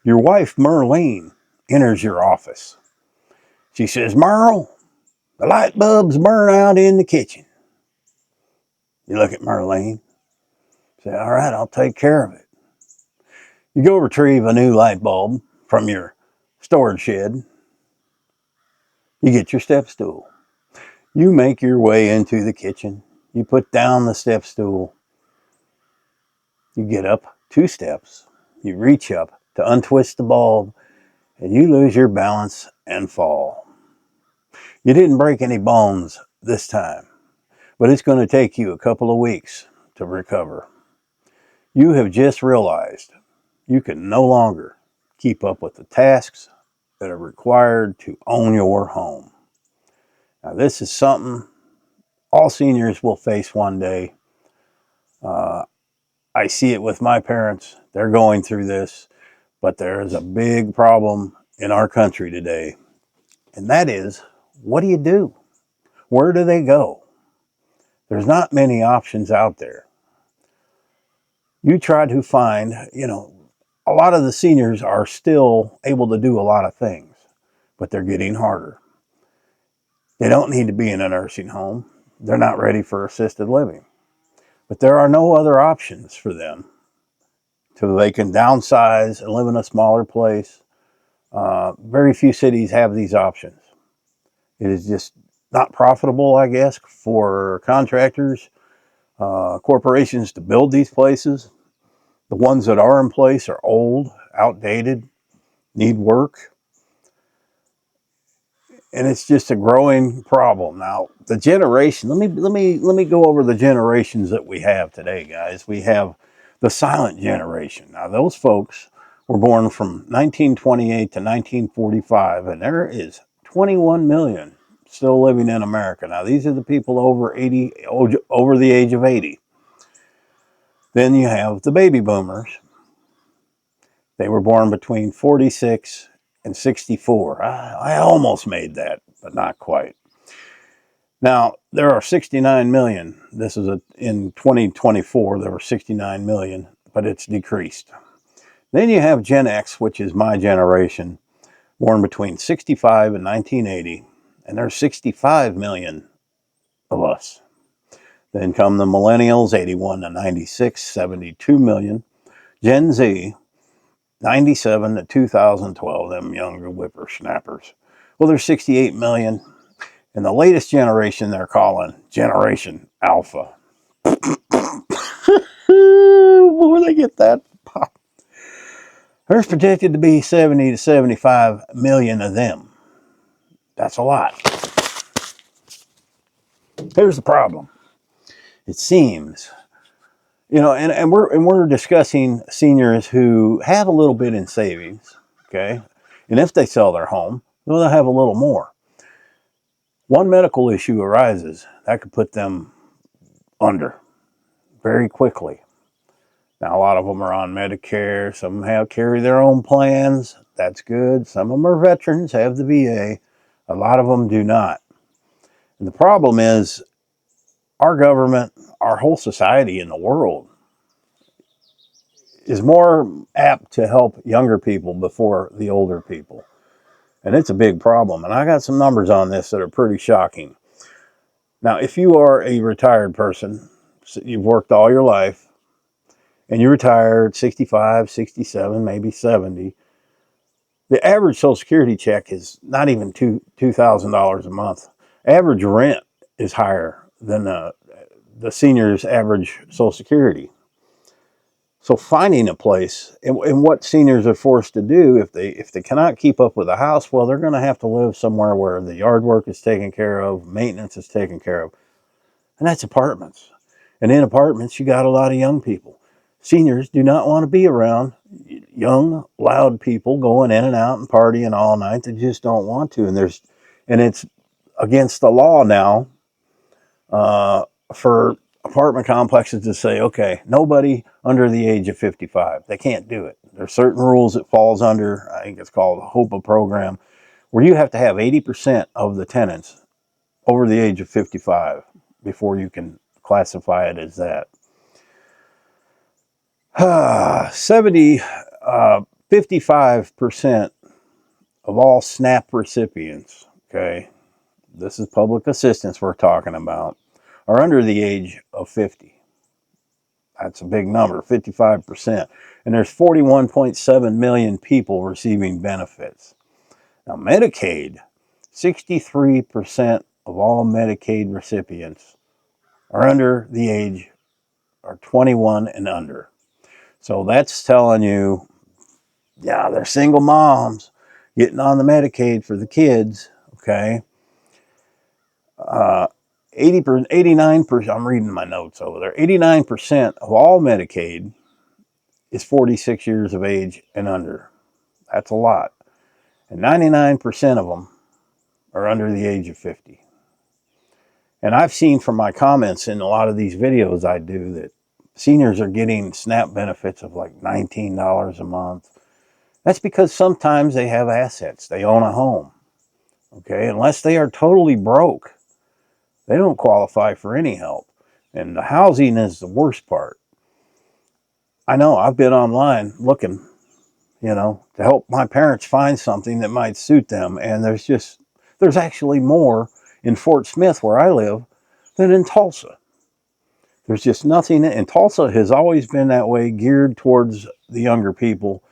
Your wife, Merlene, enters your office. She says, Merle, the light bulbs burn out in the kitchen. You look at Merlene, say, all right, I'll take care of it. You go retrieve a new light bulb from your storage shed. You get your step stool. You make your way into the kitchen. You put down the step stool. You get up 2 steps. You reach up to untwist the bulb, and you lose your balance and fall. You didn't break any bones this time, but it's going to take you a couple of weeks to recover. You have just realized you can no longer keep up with the tasks that are required to own your home. Now, this is something all seniors will face one day. I see it with my parents. They're going through this, but there is a big problem in our country today, and that is, what do you do? Where do they go? There's not many options out there. You try to find, a lot of the seniors are still able to do a lot of things, but they're getting harder. They don't need to be in a nursing home. They're not ready for assisted living. But there are no other options for them. So they can downsize and live in a smaller place. Very few cities have these options. It is just not profitable, I guess, for contractors, corporations to build these places. The ones that are in place are old, outdated, need work. And it's just a growing problem. Now, the generation, let me go over the generations that we have today, guys. We have the silent generation. Now, those folks were born from 1928 to 1945, and there is 21 million still living in America. Now, these are the people over the age of 80. Then you have the baby boomers. They were born between 46 and 64. I almost made that, but not quite. Now, there are 69 million. This is in 2024, there were 69 million, but it's decreased. Then you have Gen X, which is my generation, born between 65 and 1980, and there's 65 million of us. Then come the millennials, 81 to 96, 72 million. Gen Z, 97 to 2012, them younger whippersnappers. Well, there's 68 million. And the latest generation they're calling Generation Alpha. Where they get that? There's predicted to be 70 to 75 million of them. That's a lot. Here's the problem. It seems, and we're discussing seniors who have a little bit in savings, okay? And if they sell their home, they'll have a little more. One medical issue arises that could put them under very quickly. Now, a lot of them are on Medicare. Some carry their own plans. That's good. Some of them are veterans, have the VA. A lot of them do not. And the problem is our government, our whole society in the world is more apt to help younger people before the older people. And it's a big problem. And I got some numbers on this that are pretty shocking. Now, if you are a retired person, you've worked all your life, and you retired 65, 67, maybe 70, the average Social Security check is not even $2,000 a month. Average rent is higher than the senior's average Social Security. So finding a place, and what seniors are forced to do if they cannot keep up with a house, well, they're going to have to live somewhere where the yard work is taken care of, maintenance is taken care of, and that's apartments. And in apartments, you got a lot of young people. Seniors do not want to be around young, loud people going in and out and partying all night. They just don't want to. And it's against the law now for apartment complexes to say, okay, nobody under the age of 55. They can't do it. There's certain rules it falls under. I think it's called the HOPA program, where you have to have 80% of the tenants over the age of 55 before you can classify it as that. 70 55% of all SNAP recipients, okay, this is public assistance we're talking about, are under the age of 50. That's a big number, 55%. And there's 41.7 million people receiving benefits. Now, Medicaid, 63% of all Medicaid recipients are under the age, are 21 and under. So that's telling you, yeah, they're single moms getting on the Medicaid for the kids, okay? 89%, I'm reading my notes over there, 89% of all Medicaid is 46 years of age and under. That's a lot. And 99% of them are under the age of 50. And I've seen from my comments in a lot of these videos I do that seniors are getting SNAP benefits of like $19 a month. That's because sometimes they have assets. They own a home. Okay, unless they are totally broke, they don't qualify for any help. And the housing is the worst part. I know I've been online looking, to help my parents find something that might suit them. And there's actually more in Fort Smith where I live than in Tulsa. There's just nothing, and Tulsa has always been that way, geared towards the younger people.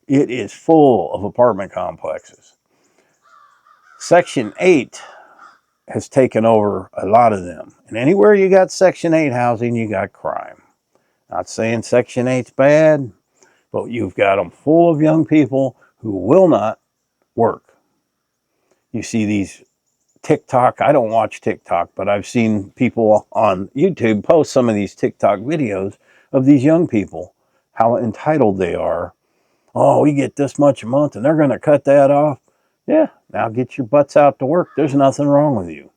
It is full of apartment complexes. Section 8 has taken over a lot of them. And anywhere you got Section 8 housing, you got crime. Not saying Section 8's bad, but you've got them full of young people who will not work. You see these TikTok, I don't watch TikTok, but I've seen people on YouTube post some of these TikTok videos of these young people, how entitled they are. Oh, we get this much a month and they're going to cut that off. Yeah, now get your butts out to work. There's nothing wrong with you.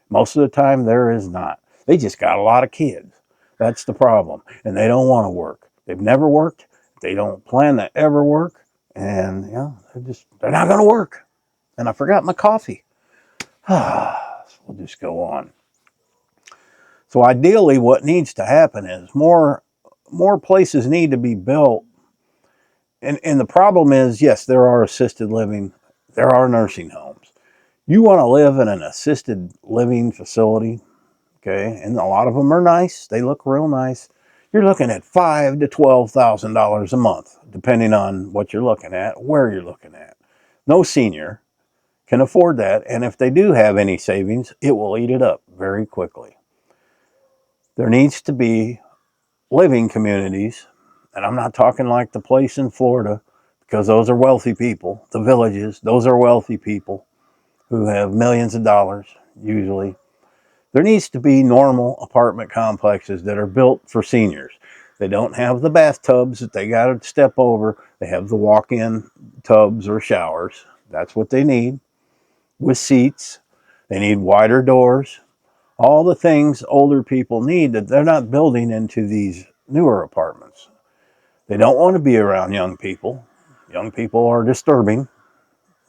Most of the time, there is not. They just got a lot of kids. That's the problem. And they don't want to work. They've never worked. They don't plan to ever work. And, they're not going to work. And I forgot my coffee. We'll just go on. So ideally, what needs to happen is more places need to be built. And the problem is, yes, there are assisted living. There are nursing homes. You want to live in an assisted living facility, okay? And a lot of them are nice. They look real nice. You're looking at $5,000 to $12,000 a month, depending on what you're looking at, where you're looking at. No senior can afford that, and if they do have any savings, it will eat it up very quickly. There needs to be living communities, and I'm not talking like the place in Florida, because those are wealthy people. The villages, those are wealthy people who have millions of dollars, usually. There needs to be normal apartment complexes that are built for seniors. They don't have the bathtubs that they got to step over. They have the walk-in tubs or showers. That's what they need. With seats. They need wider doors. All the things older people need that they're not building into these newer apartments. They don't want to be around young people. Young people are disturbing.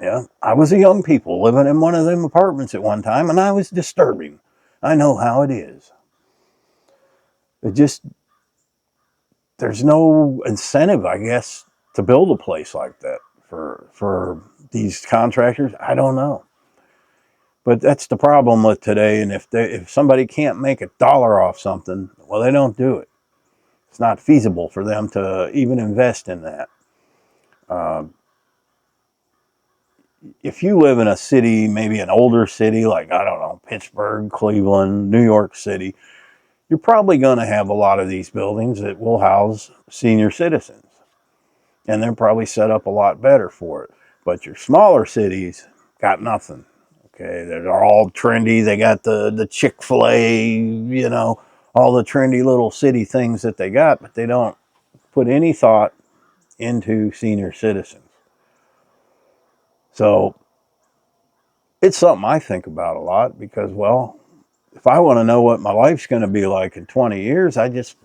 Yeah, I was a young people living in one of them apartments at one time, and I was disturbing. I know how it is. There's no incentive, I guess, to build a place like that for these contractors. I don't know. But that's the problem with today. And if somebody can't make $1 off something, well, they don't do it. It's not feasible for them to even invest in that. If you live in a city, maybe an older city like, I don't know, Pittsburgh, Cleveland, New York City, you're probably going to have a lot of these buildings that will house senior citizens. And they're probably set up a lot better for it. But your smaller cities got nothing. Okay, they're all trendy. They got the Chick-fil-A, all the trendy little city things that they got, but they don't put any thought into senior citizens. So it's something I think about a lot because, well, if I want to know what my life's going to be like in 20 years, I just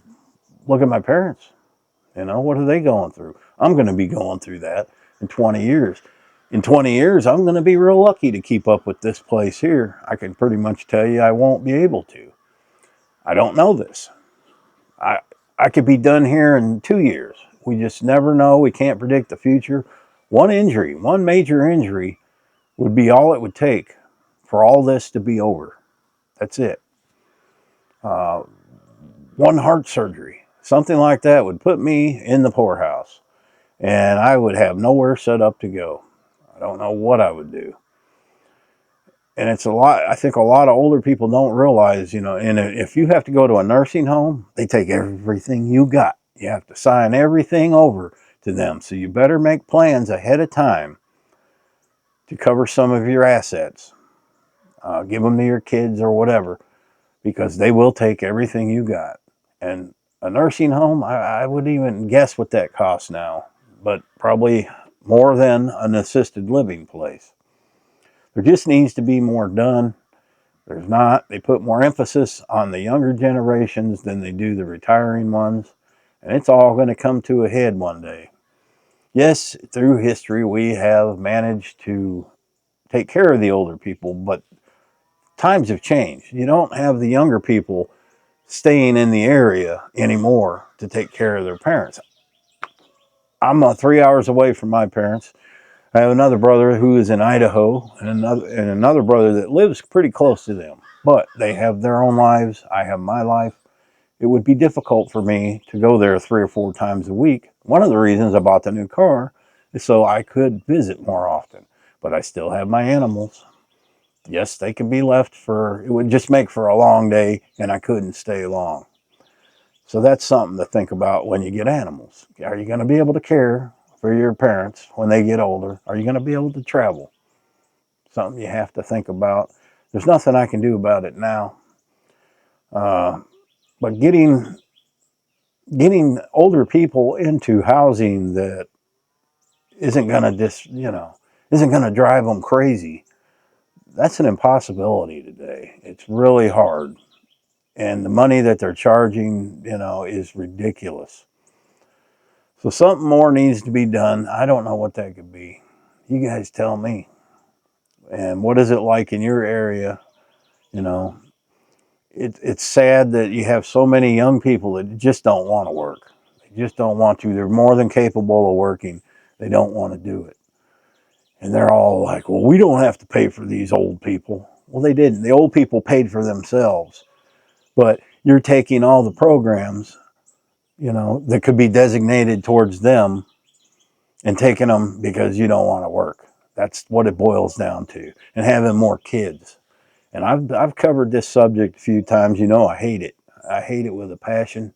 look at my parents. What are they going through? I'm going to be going through that in 20 years. In 20 years, I'm going to be real lucky to keep up with this place here. I can pretty much tell you I won't be able to. I don't know this. I could be done here in 2 years. We just never know. We can't predict the future. One injury, one major injury would be all it would take for all this to be over. That's it. One heart surgery, something like that would put me in the poorhouse and I would have nowhere set up to go. I don't know what I would do. And it's a lot, I think a lot of older people don't realize, and if you have to go to a nursing home, they take everything you got. You have to sign everything over to them. So you better make plans ahead of time to cover some of your assets. Give them to your kids or whatever, because they will take everything you got. And a nursing home, I wouldn't even guess what that costs now, but probably more than an assisted living place. There just needs to be more done. There's not. They put more emphasis on the younger generations than they do the retiring ones. And it's all going to come to a head one day. Yes, through history, we have managed to take care of the older people, but times have changed. You don't have the younger people staying in the area anymore to take care of their parents. I'm 3 hours away from my parents. I have another brother who is in Idaho and another brother that lives pretty close to them. But they have their own lives. I have my life. It would be difficult for me to go there 3 or 4 times a week. One of the reasons I bought the new car is so I could visit more often. But I still have my animals. Yes, they can be left it would just make for a long day and I couldn't stay long. So that's something to think about when you get animals. Are you going to be able to care for your parents when they get older? Are you going to be able to travel? Something you have to think about. There's nothing I can do about it now. But getting older people into housing that isn't going to isn't going to drive them crazy. That's an impossibility today. It's really hard. And the money that they're charging, is ridiculous. So something more needs to be done. I don't know what that could be. You guys tell me. And what is it like in your area? You know, it's sad that you have so many young people that just don't want to work. They just don't want to. They're more than capable of working. They don't want to do it. And they're all like, well, we don't have to pay for these old people. Well, they didn't. The old people paid for themselves. But you're taking all the programs, that could be designated towards them and taking them because you don't want to work. That's what it boils down to. And having more kids. And I've covered this subject a few times. I hate it. I hate it with a passion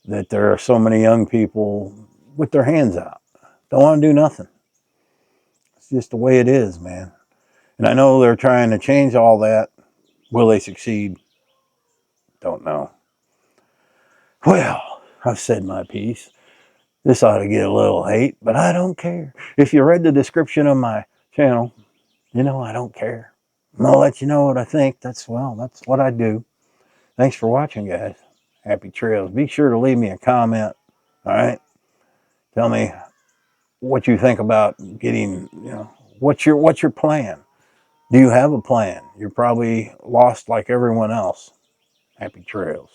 that there are so many young people with their hands out. Don't want to do nothing. It's just the way it is, man. And I know they're trying to change all that. Will they succeed? Don't know. Well, I've said my piece. This ought to get a little hate, but I don't care. If you read the description of my channel, I don't care. I'm going to let you know what I think. That's what I do. Thanks for watching, guys. Happy trails. Be sure to leave me a comment. All right. Tell me what you think about getting, what's your plan? Do you have a plan? You're probably lost like everyone else. Happy trails.